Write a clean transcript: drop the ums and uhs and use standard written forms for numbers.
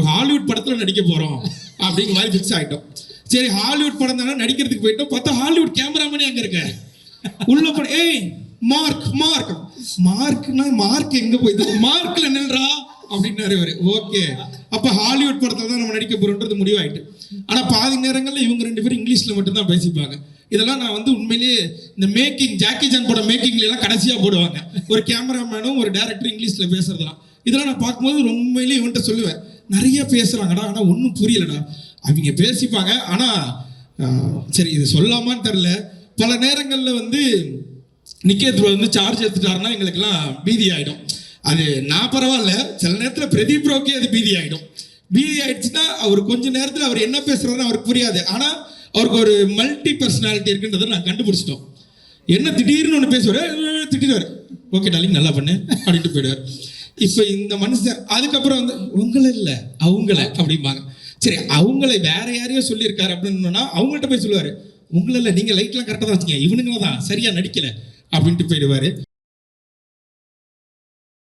Hollywood படத்தில் நடிக்க போகிறோம் அப்படிங்கிற மாதிரி ஃபிக்ஸ் ஆகிட்டோம். சரி ஹாலிவுட் படம் தானே நடிக்கிறதுக்கு போயிட்டோம். பார்த்தா ஹாலிவுட் கேமராமேனே அங்கே இருக்க உள்ள போன ஏய் மார்க் மார்க் மார்க்னா மார்க் எங்கே போயிட்டு மார்க்கில் நில்றா அப்படின்னாரு இவர். ஓகே அப்போ ஹாலிவுட் படத்தில் தான் நம்ம நடிக்க போகிறோன்றது முடிவாயிட்டு. ஆனால் பாதி நேரங்களில் இவங்க 2 பேரும் இங்கிலீஷில் மட்டும்தான் பேசிப்பாங்க. இதெல்லாம் நான் வந்து உண்மையிலேயே இந்த மேக்கிங் ஜாக்கி ஜான் படம் மேக்கிங்லாம் கடைசியாக போடுவாங்க, ஒரு கேமராமேனும் ஒரு டேரக்டர் இங்கிலீஷில் பேசுறதுலாம். இதெல்லாம் நான் பார்க்கும்போது உண்மையிலேயே இவன்கிட்ட சொல்லுவேன், நிறைய பேசுகிறாங்கடா ஆனால் ஒன்றும் புரியலடா. அவங்க பேசிப்பாங்க ஆனால் சரி இது சொல்லாமான்னு தெரில. பல நேரங்களில் வந்து நிக்கேத் வந்து சார்ஜ் எடுத்துட்டாருன்னா எங்களுக்கெல்லாம் பீதி ஆகிடும். அது நான் பரவாயில்ல, சில நேரத்தில் பிரதீப் ப்ரோக்கே அது பீதி ஆகிடும். பீதி ஆயிடுச்சுன்னா அவர் கொஞ்ச நேரத்தில் அவர் என்ன பேசுறாருன்னு அவருக்கு புரியாது. ஆனால் அவருக்கு ஒரு மல்டி பர்சனாலிட்டி இருக்குன்றதை நான் கண்டுபிடிச்சிட்டோம். என்ன திடீர்னு ஒன்று பேசுவார், திட்டிடுவார், ஓகே டார்லிங் நல்லா பண்ணு அப்படின்ட்டு போயிடுவார். இப்போ இந்த மனுஷன் அதுக்கப்புறம் வந்து உங்களை இல்லை அவங்கள அப்படிம்பாங்க. சரி அவங்களை வேற யாரையோ சொல்லியிருக்காரு அப்படின்னு அவங்கள்ட்ட போய் சொல்லுவார், உங்களை இல்லை நீங்கள் லைட்லாம் கரெக்டாக தான் வச்சுங்க, இவனுங்கள தான் சரியாக நடிக்கலை அப்படின்ட்டு போயிடுவார்.